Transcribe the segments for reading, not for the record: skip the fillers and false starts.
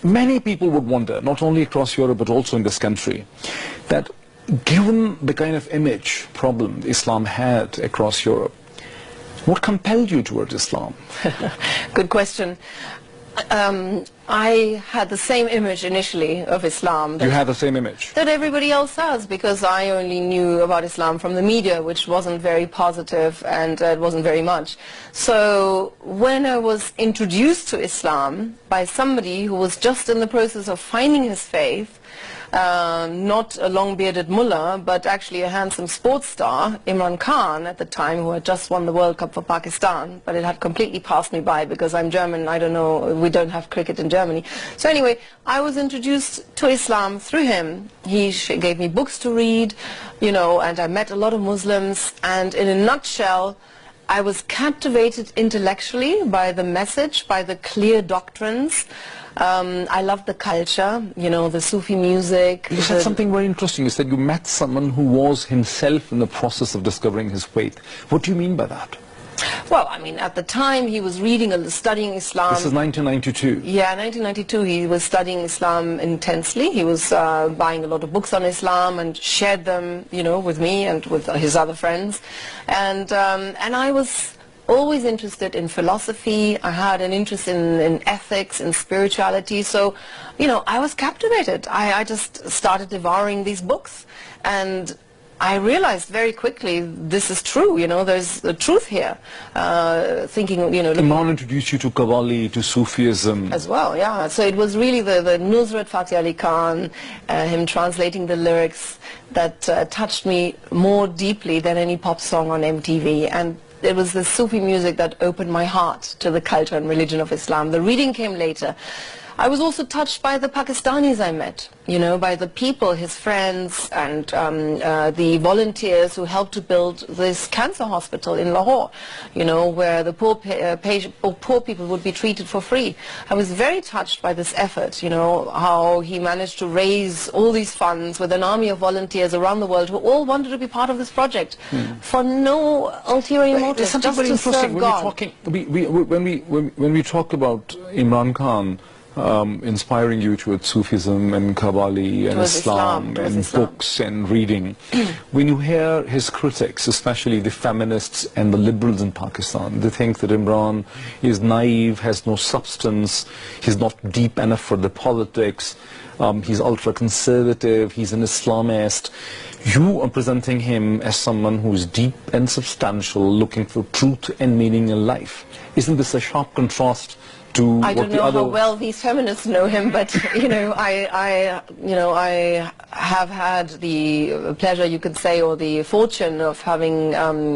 Many people would wonder, not only across Europe but also in this country, that given the kind of image problem Islam had across Europe, what compelled you towards Islam? Good question. I had the same image initially of Islam. You had the same image? That everybody else has, because I only knew about Islam from the media, which wasn't very positive, and it wasn't very much. So when I was introduced to Islam by somebody who was just in the process of finding his faith, not a long-bearded mullah, but actually a handsome sports star, Imran Khan at the time, who had just won the World Cup for Pakistan, but it had completely passed me by because I'm German. I don't know, we don't have cricket in Germany. So anyway, I was introduced to Islam through him. He gave me books to read, you know, and I met a lot of Muslims, and in a nutshell, I was captivated intellectually by the message, by the clear doctrines. I loved the culture, you know, the Sufi music. You said something very interesting. You said you met someone who was himself in the process of discovering his faith. What do you mean by that? Well, I mean, at the time he was reading and studying Islam. This is 1992. Yeah, 1992 he was studying Islam intensely. He was buying a lot of books on Islam and shared them, you know, with me and with his other friends. And I was always interested in philosophy. I had an interest in ethics and spirituality. So, you know, I was captivated. I just started devouring these books. And I realized very quickly this is true, you know, there's the truth here. Thinking, you know... Imran introduced you to Qawwali, to Sufism. As well, yeah. So it was really the Nusrat Fateh Ali Khan, him translating the lyrics, that touched me more deeply than any pop song on MTV. And it was the Sufi music that opened my heart to the culture and religion of Islam. The reading came later. I was also touched by the Pakistanis I met, you know, by the people, his friends, and the volunteers who helped to build this cancer hospital in Lahore, you know, where the poor people would be treated for free. I was very touched by this effort, you know, how he managed to raise all these funds with an army of volunteers around the world who all wanted to be part of this project for no ulterior motive, just to serve God. When we talk about Imran Khan, inspiring you towards Sufism and Qawwali and Islam and books and reading. When you hear his critics, especially the feminists and the liberals in Pakistan, they think that Imran is naive, has no substance, he's not deep enough for the politics, he's ultra-conservative, he's an Islamist. You are presenting him as someone who is deep and substantial, looking for truth and meaning in life. Isn't this a sharp contrast to I don't know how well these feminists know him, but you know, I have had the pleasure, you could say, or the fortune of having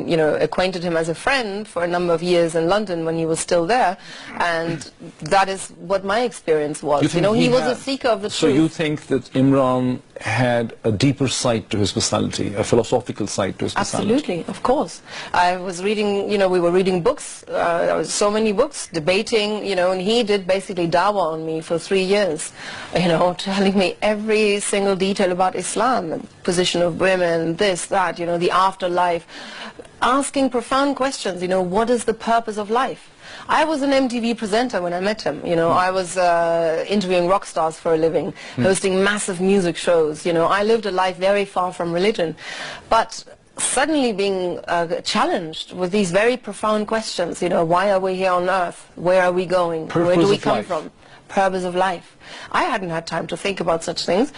you know, acquainted him as a friend for a number of years in London when he was still there, and that is what my experience was. You know, he was a seeker of the truth. So you think that Imran had a deeper side to his personality, a philosophical side to his personality? Absolutely, of course. I was reading, you know, we were reading books, there was so many books, debating, you know, and he did basically dawah on me for 3 years, you know, telling me every single detail about Islam, the position of women, this, that, you know, the afterlife, asking profound questions, you know, what is the purpose of life? I was an MTV presenter when I met him, you know, I was interviewing rock stars for a living, hosting massive music shows, you know, I lived a life very far from religion, but suddenly being challenged with these very profound questions, you know, why are we here on earth, where are we going, where do we come from, purpose of life. I hadn't had time to think about such things.